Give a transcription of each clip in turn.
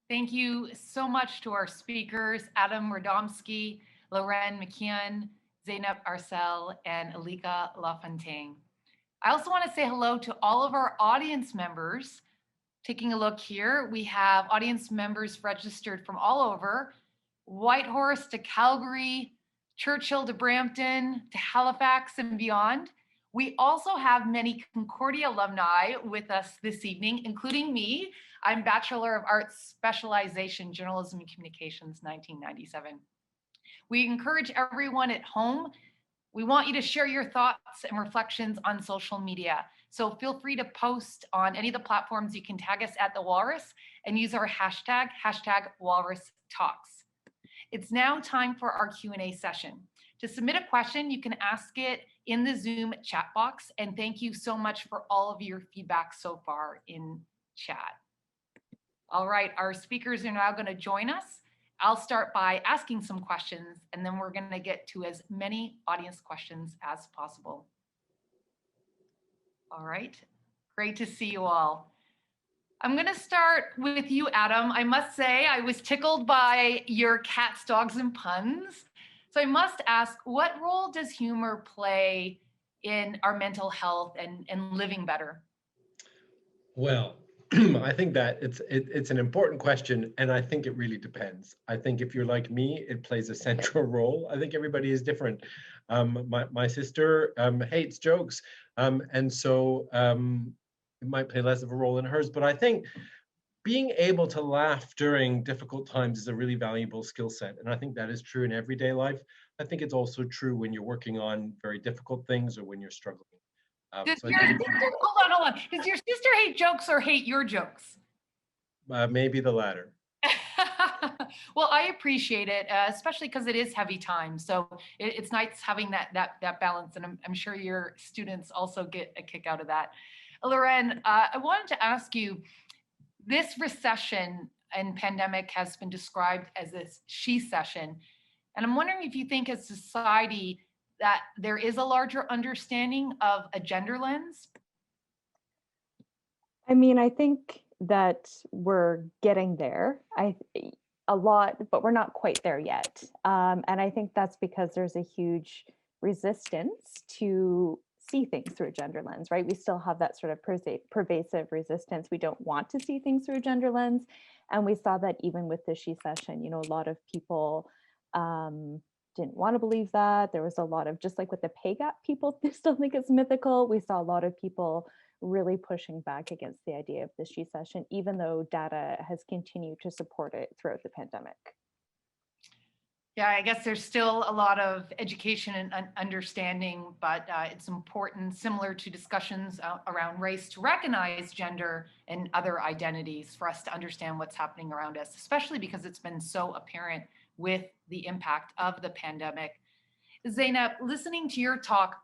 Thank you so much to our speakers, Adam Radomski, Loren McKeon, Zainab Arcel, and Alika Lafontaine. I also want to say hello to all of our audience members. Taking a look here, we have audience members registered from all over, Whitehorse to Calgary, Churchill to Brampton, to Halifax and beyond. We also have many Concordia alumni with us this evening, including me. I'm Bachelor of Arts Specialization, Journalism and Communications, 1997. We encourage everyone at home. We want you to share your thoughts and reflections on social media. So feel free to post on any of the platforms. You can tag us at the Walrus and use our hashtag Walrus Talks. It's now time for our Q&A session. To submit a question, you can ask it in the Zoom chat box. And thank you so much for all of your feedback so far in chat. All right, our speakers are now going to join us. I'll start by asking some questions, and then we're going to get to as many audience questions as possible. All right, great to see you all. I'm going to start with you, Adam. I must say I was tickled by your cats, dogs, and puns. So I must ask, what role does humor play in our mental health and living better? Well, I think that it's an important question, and I think it really depends. I think if you're like me, it plays a central role. I think everybody is different. My sister hates jokes, and so it might play less of a role in hers. But I think being able to laugh during difficult times is a really valuable skill set, and I think that is true in everyday life. I think it's also true when you're working on very difficult things or when you're struggling. Does your sister, hold on. Does your sister hate jokes or hate your jokes? Maybe the latter. Well, I appreciate it, especially because it is heavy time. So it's nice having that balance, and I'm sure your students also get a kick out of that. Loren, I wanted to ask you, this recession and pandemic has been described as this she-cession, and I'm wondering if you think as society that there is a larger understanding of a gender lens? I mean, I think that we're getting there a lot, but we're not quite there yet. And I think that's because there's a huge resistance to see things through a gender lens, right? We still have that sort of pervasive resistance. We don't want to see things through a gender lens. And we saw that even with the she-cession, a lot of people didn't want to believe that. There was a lot of, just like with the pay gap, people still think it's mythical. We saw a lot of people really pushing back against the idea of the she-cession, even though data has continued to support it throughout the pandemic. Yeah, I guess there's still a lot of education and understanding, but it's important, similar to discussions around race, to recognize gender and other identities for us to understand what's happening around us, especially because it's been so apparent with the impact of the pandemic. Zainab, listening to your talk,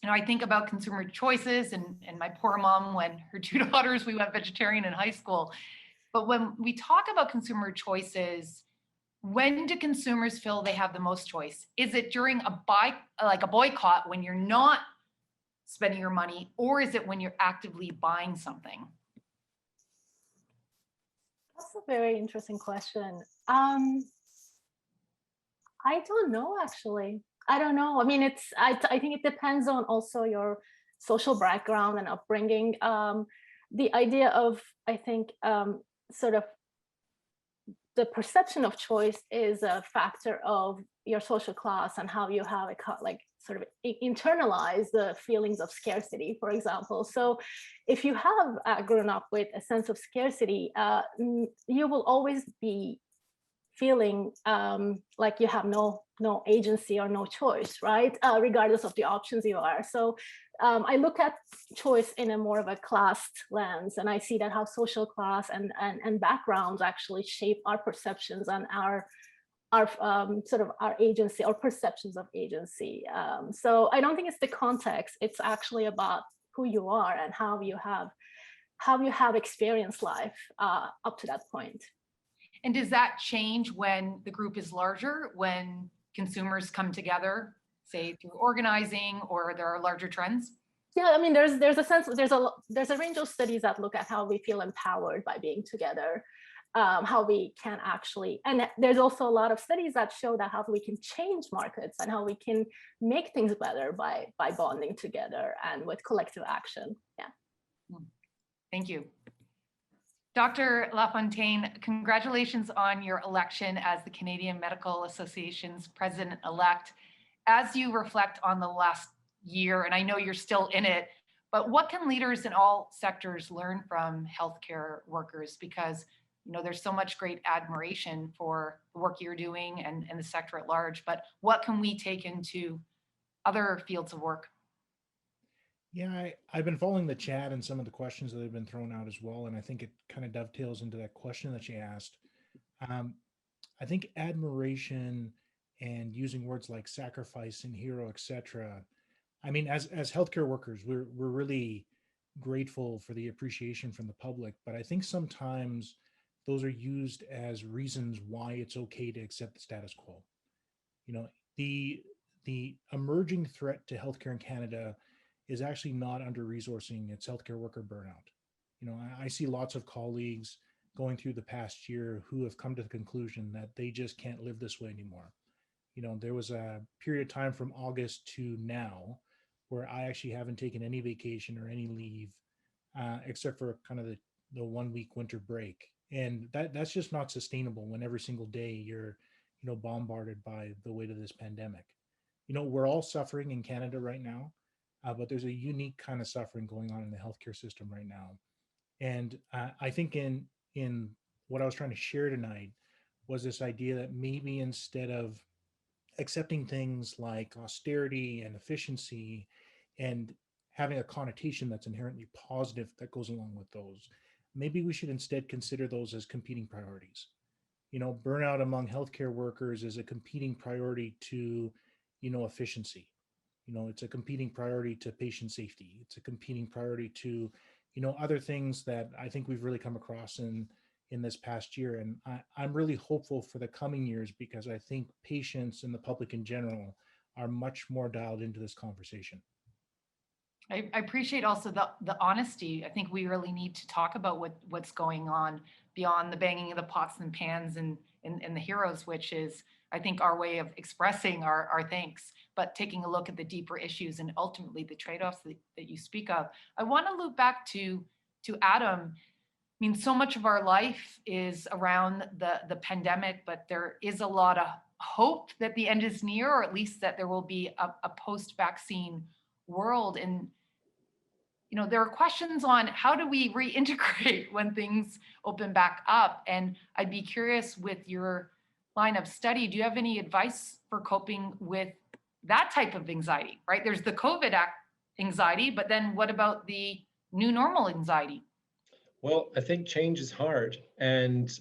I think about consumer choices and my poor mom, when her two daughters, we went vegetarian in high school. But when we talk about consumer choices, when do consumers feel they have the most choice? Is it during a boycott when you're not spending your money, or is it when you're actively buying something? That's a very interesting question. I don't know, actually. I don't know. I mean, I think it depends on also your social background and upbringing. The idea of, I think, sort of the perception of choice is a factor of your social class and how you have sort of internalize the feelings of scarcity, for example. So if you have grown up with a sense of scarcity, you will always be feeling like you have no agency or no choice, right? Regardless of the options you are. So I look at choice in a more of a classed lens, and I see that how social class and backgrounds actually shape our perceptions and our sort of our agency or perceptions of agency. So I don't think it's the context. It's actually about who you are and how you have experienced life up to that point. And does that change when the group is larger, when consumers come together, say through organizing, or there are larger trends? Yeah, I mean, there's a sense, there's a range of studies that look at how we feel empowered by being together. how we can actually, and there's also a lot of studies that show that how we can change markets and how we can make things better by bonding together and with collective action. Yeah. Thank you. Dr. LaFontaine, congratulations on your election as the Canadian Medical Association's president-elect. As you reflect on the last year, and I know you're still in it, but what can leaders in all sectors learn from healthcare workers? Because there's so much great admiration for the work you're doing and the sector at large, but what can we take into other fields of work? Yeah, I've been following the chat and some of the questions that have been thrown out as well, and I think it kind of dovetails into that question that you asked. I think admiration and using words like sacrifice and hero, etc. I mean, as healthcare workers, we're really grateful for the appreciation from the public, but I think sometimes those are used as reasons why it's okay to accept the status quo. The emerging threat to healthcare in Canada is actually not under-resourcing, it's healthcare worker burnout. I see lots of colleagues going through the past year who have come to the conclusion that they just can't live this way anymore. There was a period of time from August to now where I actually haven't taken any vacation or any leave, except for kind of the 1 week winter break. And that's just not sustainable when every single day you're, bombarded by the weight of this pandemic. We're all suffering in Canada right now. But there's a unique kind of suffering going on in the healthcare system right now. And I think in what I was trying to share tonight was this idea that maybe instead of accepting things like austerity and efficiency and having a connotation that's inherently positive that goes along with those, maybe we should instead consider those as competing priorities. Burnout among healthcare workers is a competing priority to, efficiency. It's a competing priority to patient safety. It's a competing priority to, other things that I think we've really come across in this past year. And I'm really hopeful for the coming years because I think patients and the public in general are much more dialed into this conversation. I appreciate also the honesty. I think we really need to talk about what's going on beyond the banging of the pots and pans and the heroes, which is, I think, our way of expressing our thanks, but taking a look at the deeper issues and ultimately the trade-offs that you speak of. I want to loop back to Adam. I mean, so much of our life is around the pandemic, but there is a lot of hope that the end is near, or at least that there will be a post-vaccine world. And there are questions on how do we reintegrate when things open back up? And I'd be curious, with your line of study, do you have any advice for coping with that type of anxiety, right? There's the COVID anxiety, but then what about the new normal anxiety? Well, I think change is hard, and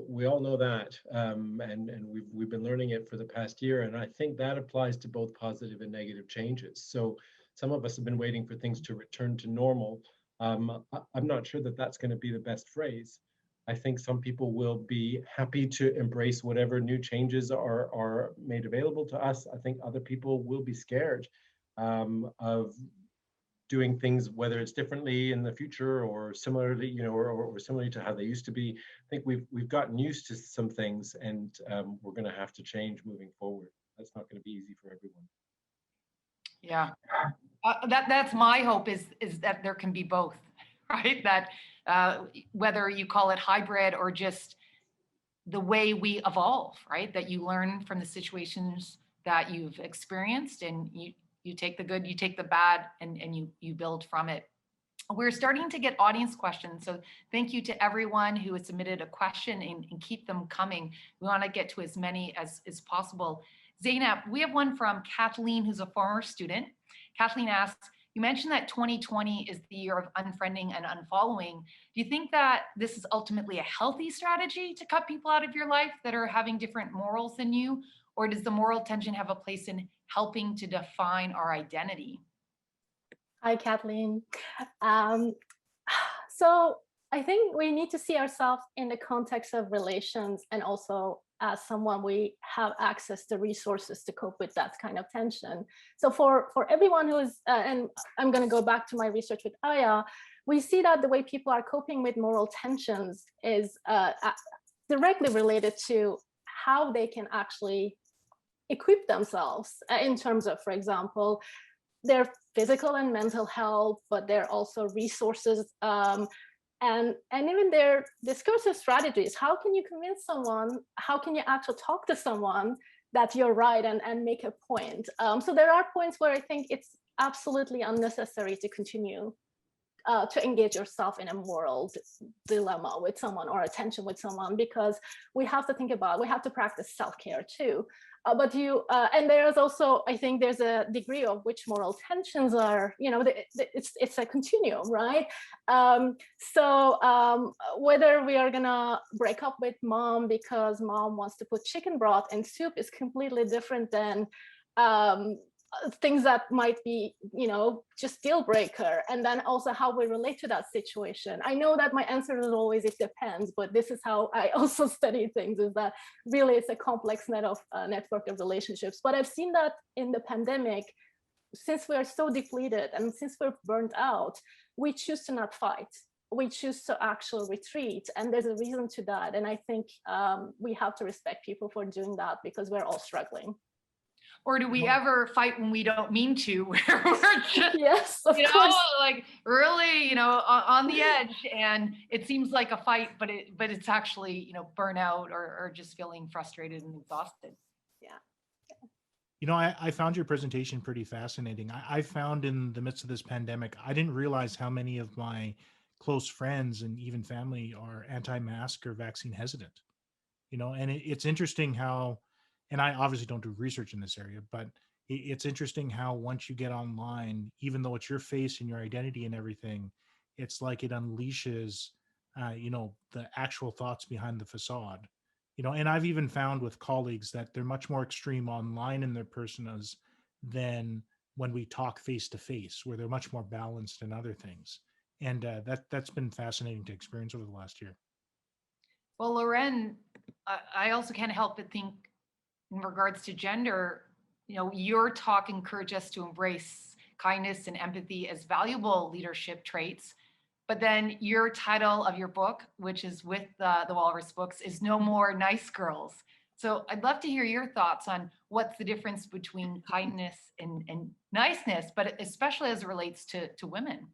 we all know that, and we've been learning it for the past year, and I think that applies to both positive and negative changes. So some of us have been waiting for things to return to normal. I'm not sure that that's going to be the best phrase. I think some people will be happy to embrace whatever new changes are made available to us. I think other people will be scared of doing things, whether it's differently in the future or similarly, or similarly to how they used to be. I think we've gotten used to some things, and we're going to have to change moving forward. That's not going to be easy for everyone. Yeah, that's my hope is that there can be both, right? That whether you call it hybrid or just the way we evolve, right? That you learn from the situations that you've experienced, and you take the good, you take the bad, and you build from it. We're starting to get audience questions. So thank you to everyone who has submitted a question, and keep them coming. We want to get to as many as possible. Zainab, we have one from Kathleen, who's a former student. Kathleen asks, you mentioned that 2020 is the year of unfriending and unfollowing. Do you think that this is ultimately a healthy strategy to cut people out of your life that are having different morals than you? Or does the moral tension have a place in helping to define our identity? Hi, Kathleen. So I think we need to see ourselves in the context of relations, and also as someone we have access to resources to cope with that kind of tension. So for everyone who is, and I'm going to go back to my research with Aya, we see that the way people are coping with moral tensions is directly related to how they can actually equip themselves in terms of, for example, their physical and mental health, but they're also resources, and even their discursive strategies. How can you convince someone? How can you actually talk to someone that you're right and make a point? So there are points where I think it's absolutely unnecessary to continue to engage yourself in a moral dilemma with someone or a tension with someone, because we have to think about, we have to practice self-care too. But and there's also, I think there's a degree of which moral tensions are, it's a continuum, right? Whether we are gonna break up with mom because mom wants to put chicken broth in soup is completely different than things that might be, just deal breaker. And then also how we relate to that situation. I know that my answer is always, it depends, but this is how I also study things, is that really it's a complex network of relationships. But I've seen that in the pandemic, since we are so depleted and since we're burnt out, we choose to not fight. We choose to actually retreat. And there's a reason to that. And I think we have to respect people for doing that, because we're all struggling. Or do we ever fight when we don't mean to, where we're just, yes, of course. like really, on the edge, and it seems like a fight, but it's actually, burnout or just feeling frustrated and exhausted. Yeah. I found your presentation pretty fascinating. I found in the midst of this pandemic, I didn't realize how many of my close friends and even family are anti-mask or vaccine hesitant. And it's interesting how, and I obviously don't do research in this area, but it's interesting how once you get online, even though it's your face and your identity and everything, it's like it unleashes, the actual thoughts behind the facade. And I've even found with colleagues that they're much more extreme online in their personas than when we talk face to face, where they're much more balanced in other things. And that's been fascinating to experience over the last year. Well, Loren, I also can't help but think, in regards to gender, your talk encouraged us to embrace kindness and empathy as valuable leadership traits. But then your title of your book, which is with the Walrus books, is No More Nice Girls. So I'd love to hear your thoughts on what's the difference between kindness and niceness, but especially as it relates to women.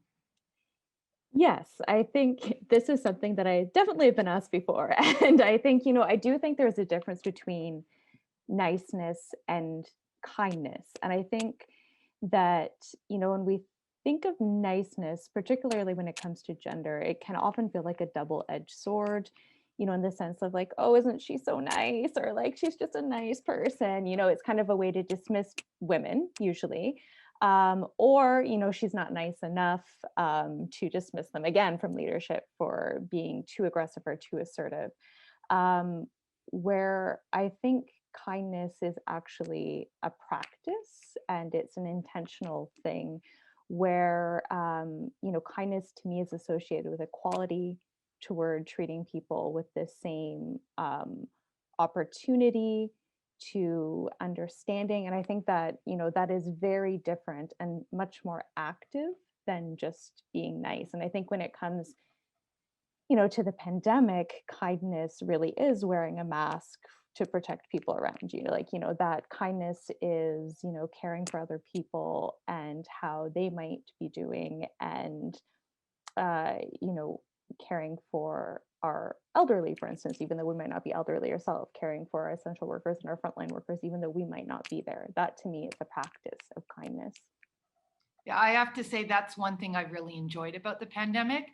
Yes, I think this is something that I definitely have been asked before. And I think, I do think there's a difference between niceness and kindness. And I think that, when we think of niceness, particularly when it comes to gender, it can often feel like a double-edged sword, in the sense of like, oh, isn't she so nice? Or like, she's just a nice person. It's kind of a way to dismiss women usually. Or, she's not nice enough to dismiss them again from leadership for being too aggressive or too assertive. Where I think kindness is actually a practice and it's an intentional thing where, kindness to me is associated with equality, toward treating people with the same opportunity, to understanding. And I think that, that is very different and much more active than just being nice. And I think when it comes, to the pandemic, kindness really is wearing a mask to protect people around you. Like, that kindness is, caring for other people and how they might be doing, and, caring for our elderly, for instance, even though we might not be elderly ourselves, caring for our essential workers and our frontline workers, even though we might not be there. That to me is a practice of kindness. Yeah, I have to say that's one thing I really enjoyed about the pandemic.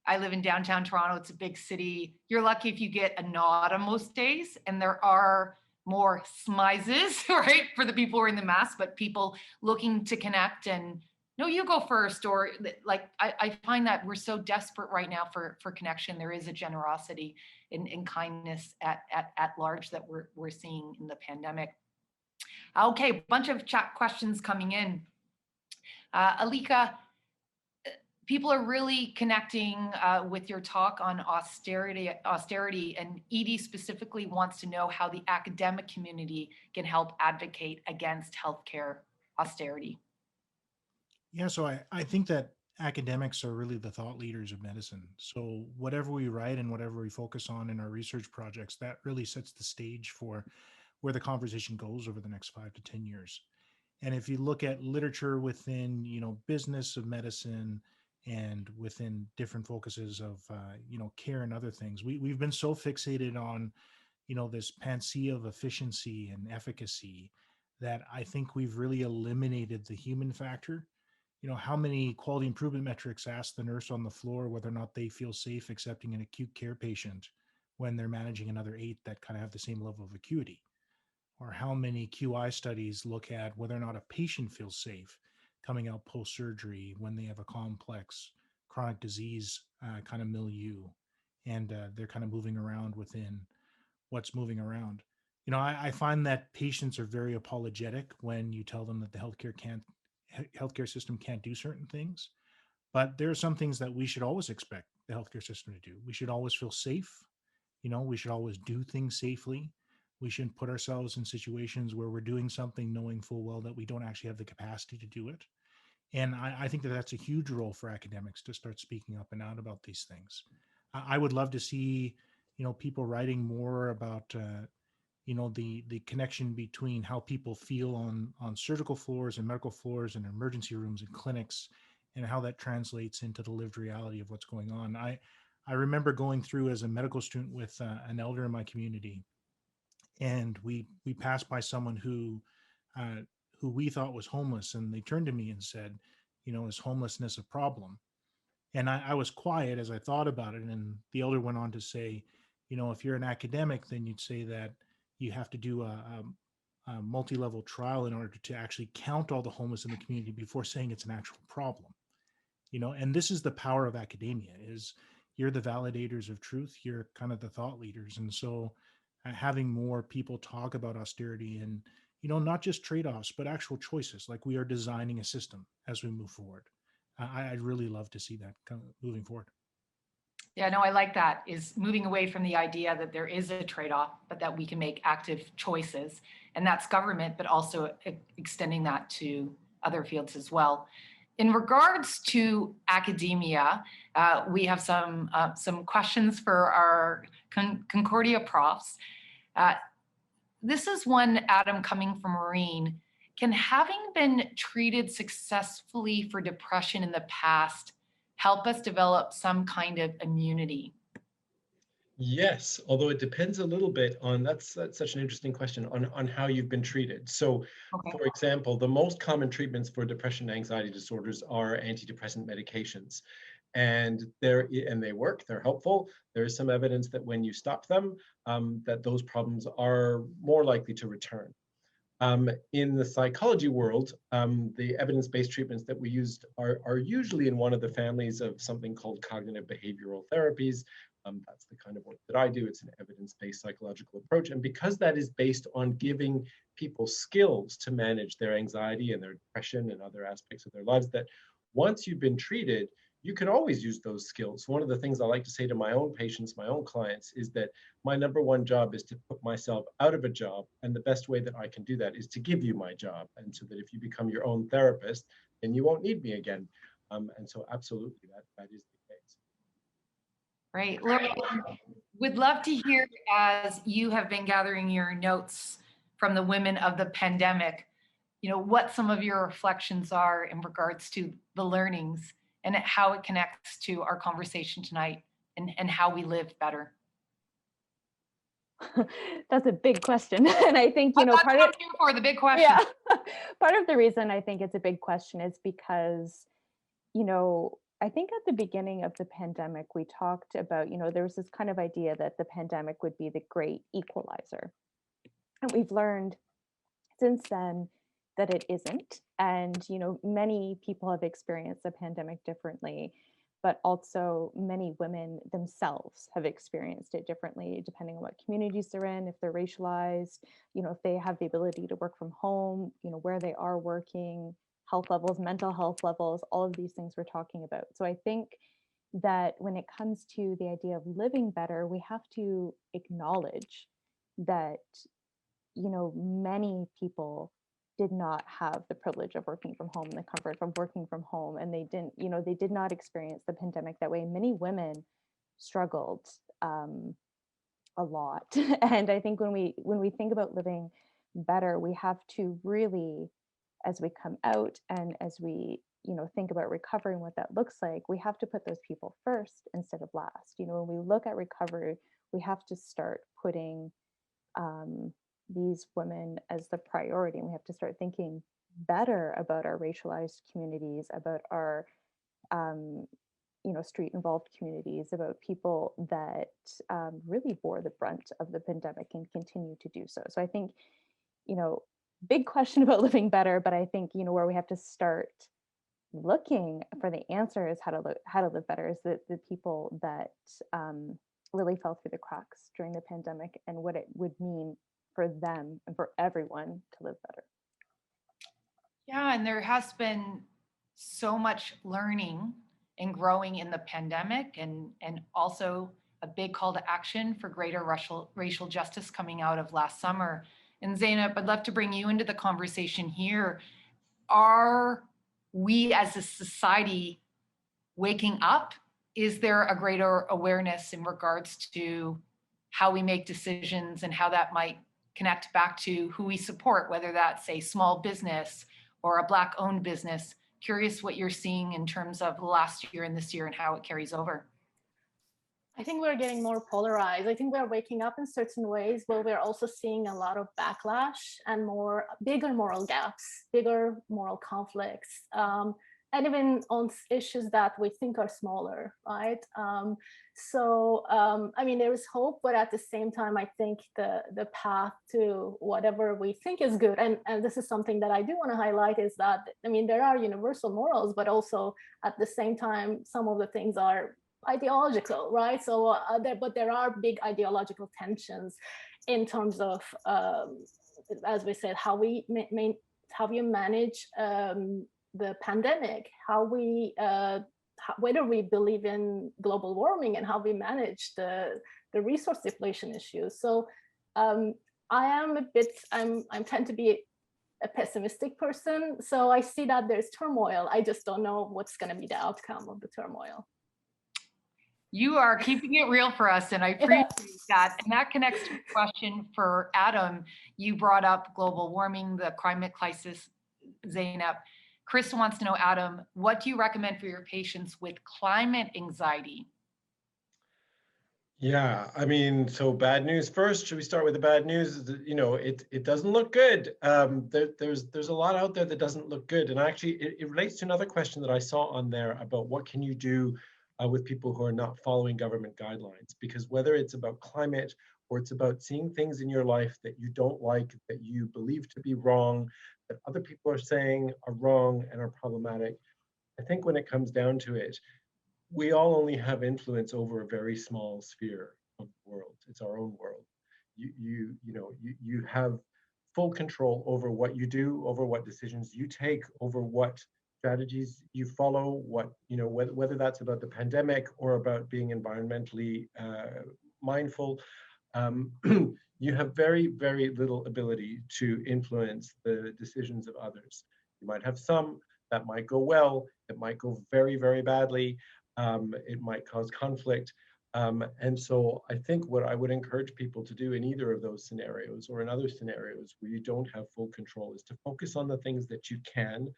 I live in downtown Toronto. It's a big city. You're lucky if you get a nod on most days, and there are more smizes, right, for the people wearing the mask, but people looking to connect and, no, you go first. Or like, I find that we're so desperate right now for connection. There is a generosity and kindness at large that we're seeing in the pandemic. Okay, bunch of chat questions coming in. Alika, people are really connecting with your talk on austerity, and Edie specifically wants to know how the academic community can help advocate against healthcare austerity. Yeah, so I think that academics are really the thought leaders of medicine. So whatever we write and whatever we focus on in our research projects, that really sets the stage for where the conversation goes over the next 5 to 10 years. And if you look at literature within, business of medicine and within different focuses of, care and other things, we've been so fixated on, this panacea of efficiency and efficacy that I think we've really eliminated the human factor. How many quality improvement metrics ask the nurse on the floor whether or not they feel safe accepting an acute care patient when they're managing another 8 that kind of have the same level of acuity? Or how many QI studies look at whether or not a patient feels safe coming out post surgery when they have a complex chronic disease kind of milieu, and they're kind of moving around within what's moving around. I find that patients are very apologetic when you tell them that the healthcare system can't do certain things. But there are some things that we should always expect the healthcare system to do. We should always feel safe. We should always do things safely. We shouldn't put ourselves in situations where we're doing something knowing full well that we don't actually have the capacity to do it. And I think that that's a huge role for academics to start speaking up and out about these things. I would love to see, people writing more about, the connection between how people feel on surgical floors and medical floors and emergency rooms and clinics, and how that translates into the lived reality of what's going on. I remember going through as a medical student with an elder in my community, and we passed by someone who we thought was homeless, and they turned to me and said, is homelessness a problem? And I was quiet as I thought about it. And the elder went on to say, if you're an academic, then you'd say that you have to do a multi-level trial in order to actually count all the homeless in the community before saying it's an actual problem. And this is the power of academia, is you're the validators of truth. You're kind of the thought leaders. And so having more people talk about austerity and, not just trade-offs, but actual choices, like we are designing a system as we move forward. I'd really love to see that moving forward. Yeah, no, I like that, is moving away from the idea that there is a trade-off, but that we can make active choices. And that's government, but also extending that to other fields as well. In regards to academia, we have some questions for our Concordia profs. This is one, Adam, coming from Maureen. Can having been treated successfully for depression in the past help us develop some kind of immunity? Yes, although it depends a little bit on, that's such an interesting question, on how you've been treated. So, Okay. for example, the most common treatments for depression and anxiety disorders are antidepressant medications. And they work, they're helpful. There is some evidence that when you stop them, that those problems are more likely to return. In the psychology world, the evidence-based treatments that we used are usually in one of the families of something called cognitive behavioral therapies. That's the kind of work that I do. It's an evidence-based psychological approach. And because that is based on giving people skills to manage their anxiety and their depression and other aspects of their lives, that once you've been treated, you can always use those skills. One of the things I like to say to my own patients, my own clients, is that my number one job is to put myself out of a job. And the best way that I can do that is to give you my job. And so that if you become your own therapist, then you won't need me again. And so absolutely, that is the case. Right. Laura, would love to hear, as you have been gathering your notes from the women of the pandemic, what some of your reflections are in regards to the learnings and how it connects to our conversation tonight and how we live better. That's a big question. And I think, part of for the big question. Yeah, part of the reason I think it's a big question is because, I think at the beginning of the pandemic, we talked about, there was this kind of idea that the pandemic would be the great equalizer. And we've learned since then that it isn't. And, many people have experienced the pandemic differently, but also many women themselves have experienced it differently, depending on what communities they're in, if they're racialized, if they have the ability to work from home, where they are working, health levels, mental health levels, all of these things we're talking about. So I think that when it comes to the idea of living better, we have to acknowledge that, many people did not have the privilege of working from home and the comfort of working from home, and they didn't, they did not experience the pandemic that way. Many women struggled a lot. And I think when we think about living better, we have to really, as we come out and as we think about recovery and what that looks like, we have to put those people first instead of last. When we look at recovery, we have to start putting these women as the priority, and we have to start thinking better about our racialized communities, about our street involved communities, about people that really bore the brunt of the pandemic and continue to do so. So I think, big question about living better, but I think, where we have to start looking for the answer is how to live better is the people that really fell through the cracks during the pandemic, and what it would mean for them and for everyone to live better. Yeah, and there has been so much learning and growing in the pandemic, and also a big call to action for greater racial justice coming out of last summer. And Zainab, I'd love to bring you into the conversation here. Are we as a society waking up? Is there a greater awareness in regards to how we make decisions and how that might connect back to who we support, whether that's a small business or a Black-owned business? Curious what you're seeing in terms of last year and this year and how it carries over. I think we're getting more polarized. I think we're waking up in certain ways, but we're also seeing a lot of backlash and bigger moral gaps, bigger moral conflicts, and even on issues that we think are smaller, right? I mean, there is hope, but at the same time, I think the path to whatever we think is good, and this is something that I do want to highlight, is that, I mean, there are universal morals, but also at the same time, some of the things are ideological, right? So, but there are big ideological tensions in terms of, as we said, how we manage the pandemic, whether we believe in global warming, and how we manage the resource depletion issues. So, I tend to be a pessimistic person. So I see that there's turmoil. I just don't know what's going to be the outcome of the turmoil. You are keeping it real for us, and I appreciate that. And that connects to a question for Adam. You brought up global warming, the climate crisis, Zainab. Chris wants to know, Adam, what do you recommend for your patients with climate anxiety? Yeah, I mean, so bad news first. Should we start with the bad news? It doesn't look good. There's a lot out there that doesn't look good, and actually, it relates to another question that I saw on there about what can you do with people who are not following government guidelines. Because whether it's about climate or it's about seeing things in your life that you don't like, that you believe to be wrong, that other people are saying are wrong and are problematic, I think when it comes down to it, we all only have influence over a very small sphere of the world. It's our own world. You have full control over what you do, over what decisions you take, over what strategies you follow, whether that's about the pandemic or about being environmentally mindful. You have very, very little ability to influence the decisions of others. You might have some that might go well, it might go very, very badly. It might cause conflict. And so I think what I would encourage people to do in either of those scenarios or in other scenarios where you don't have full control is to focus on the things that you can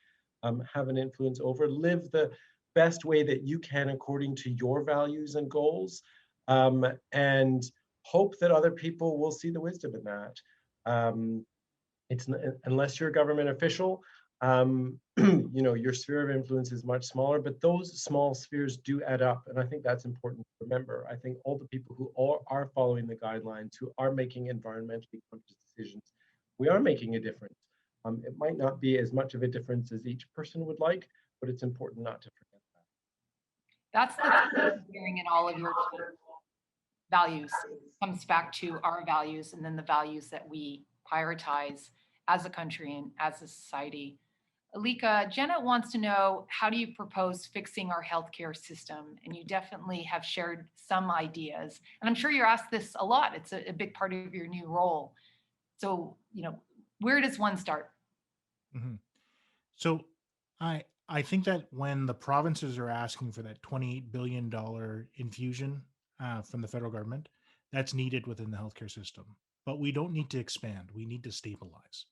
have an influence over, live the best way that you can according to your values and goals, and hope that other people will see the wisdom in that. Unless you're a government official, your sphere of influence is much smaller, but those small spheres do add up. And I think that's important to remember. I think all the people who are following the guidelines, who are making environmentally conscious decisions, we are making a difference. It might not be as much of a difference as each person would like, but it's important not to forget that. That's the thing I'm hearing in all of your values. It comes back to our values and then the values that we prioritize as a country and as a society. Alika, Jenna wants to know, how do you propose fixing our healthcare system? And you definitely have shared some ideas. And I'm sure you're asked this a lot. It's a big part of your new role. So, where does one start? Mhm. So I think that when the provinces are asking for that $28 billion infusion from the federal government, that's needed within the healthcare system. But we don't need to expand. We need to stabilize.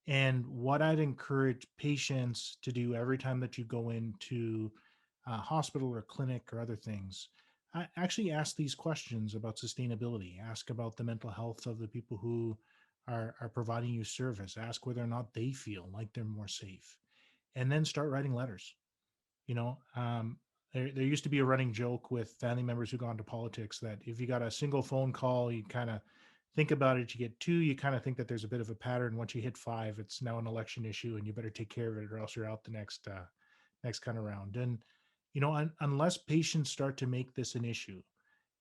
And what I'd encourage patients to do every time that you go into a hospital or clinic or other things, actually ask these questions about sustainability. Ask about the mental health of the people who are providing you service. Ask whether or not they feel like they're more safe. And then start writing letters. You know, there used to be a running joke with family members who got into politics that if you got a single phone call, you kind of think about it. You get two, you kind of think that there's a bit of a pattern. Once you hit five, it's now an election issue, and you better take care of it, or else you're out the next kind of round. And unless patients start to make this an issue,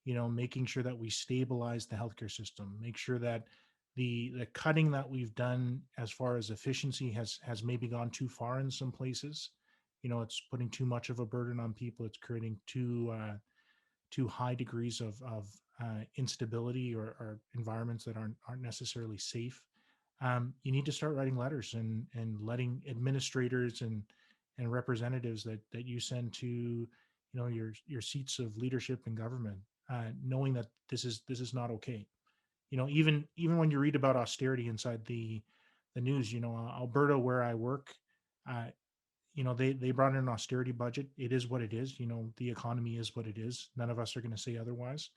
making sure that we stabilize the healthcare system, make sure that the cutting that we've done as far as efficiency has maybe gone too far in some places. It's putting too much of a burden on people. It's creating too high degrees of instability or environments that aren't necessarily safe. You need to start writing letters and letting administrators and representatives that you send to your seats of leadership in government, knowing that this is not okay. Even when you read about austerity inside the news, Alberta, where I work, uh, they brought in an austerity budget. It is what it is. The economy is what it is. None of us are going to say otherwise.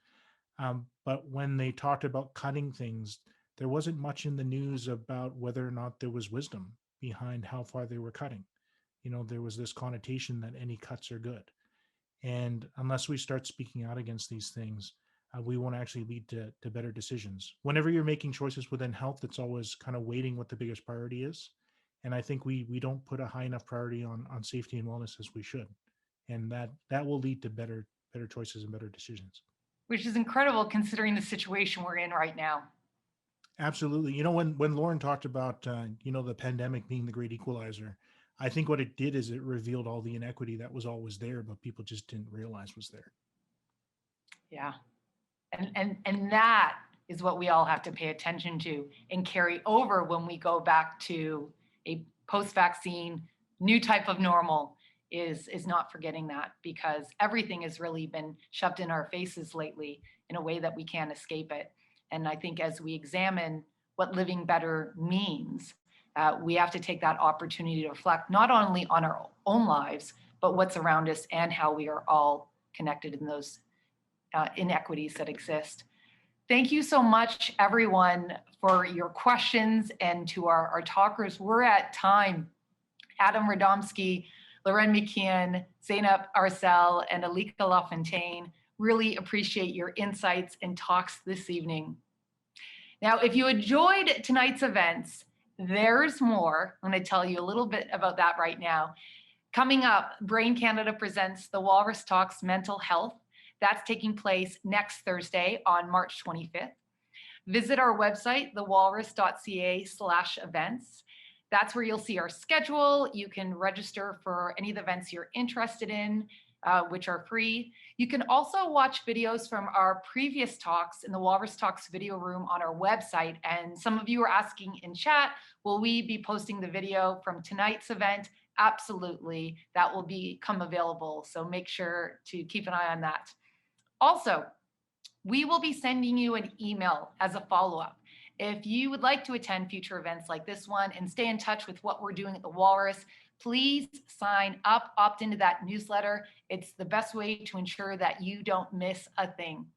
But when they talked about cutting things, there wasn't much in the news about whether or not there was wisdom behind how far they were cutting. There was this connotation that any cuts are good. And unless we start speaking out against these things, we won't actually lead to better decisions. Whenever you're making choices within health, it's always kind of weighting what the biggest priority is. And I think we don't put a high enough priority on safety and wellness as we should. And that will lead to better choices and better decisions. Which is incredible considering the situation we're in right now. Absolutely. When Lauren talked about the pandemic being the great equalizer, I think what it did is it revealed all the inequity that was always there, but people just didn't realize was there. Yeah. And that is what we all have to pay attention to and carry over when we go back to a post-vaccine new type of normal, is not forgetting that, because everything has really been shoved in our faces lately in a way that we can't escape it. And I think as we examine what living better means, we have to take that opportunity to reflect not only on our own lives, but what's around us and how we are all connected in those inequities that exist. Thank you so much, everyone, for your questions, and to our talkers. We're at time. Adam Radomski, Loren McKeon, Zainab Arcel, and Alika LaFontaine. Really appreciate your insights and talks this evening. Now, if you enjoyed tonight's events, there's more. I'm going to tell you a little bit about that right now. Coming up, Brain Canada presents the Walrus Talks Mental Health. That's taking place next Thursday on March 25th. Visit our website, thewalrus.ca/events. That's where you'll see our schedule. You can register for any of the events you're interested in, which are free. You can also watch videos from our previous talks in the Walrus Talks video room on our website. And some of you are asking in chat, will we be posting the video from tonight's event? Absolutely, that will become available. So make sure to keep an eye on that. Also, we will be sending you an email as a follow-up. If you would like to attend future events like this one and stay in touch with what we're doing at the Walrus, please sign up, opt into that newsletter. It's the best way to ensure that you don't miss a thing.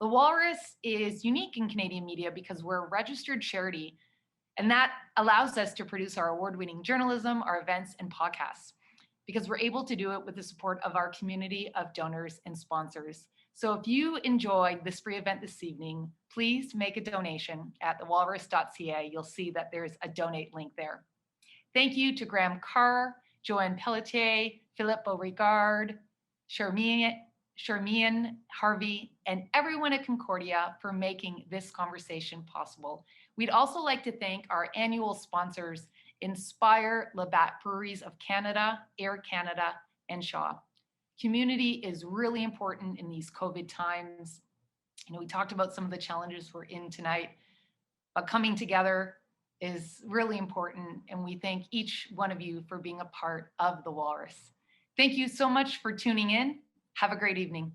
The Walrus is unique in Canadian media because we're a registered charity, and that allows us to produce our award-winning journalism, our events, and podcasts, because we're able to do it with the support of our community of donors and sponsors. So if you enjoyed this free event this evening, please make a donation at thewalrus.ca. You'll see that there's a donate link there. Thank you to Graham Carr, Joanne Pelletier, Philippe Beauregard, Charmian Harvey, and everyone at Concordia for making this conversation possible. We'd also like to thank our annual sponsors, Inspire, Labatt Breweries of Canada, Air Canada, and Shaw. Community is really important in these COVID times. We talked about some of the challenges we're in tonight, but coming together, is really important. And we thank each one of you for being a part of the Walrus. Thank you so much for tuning in. Have a great evening.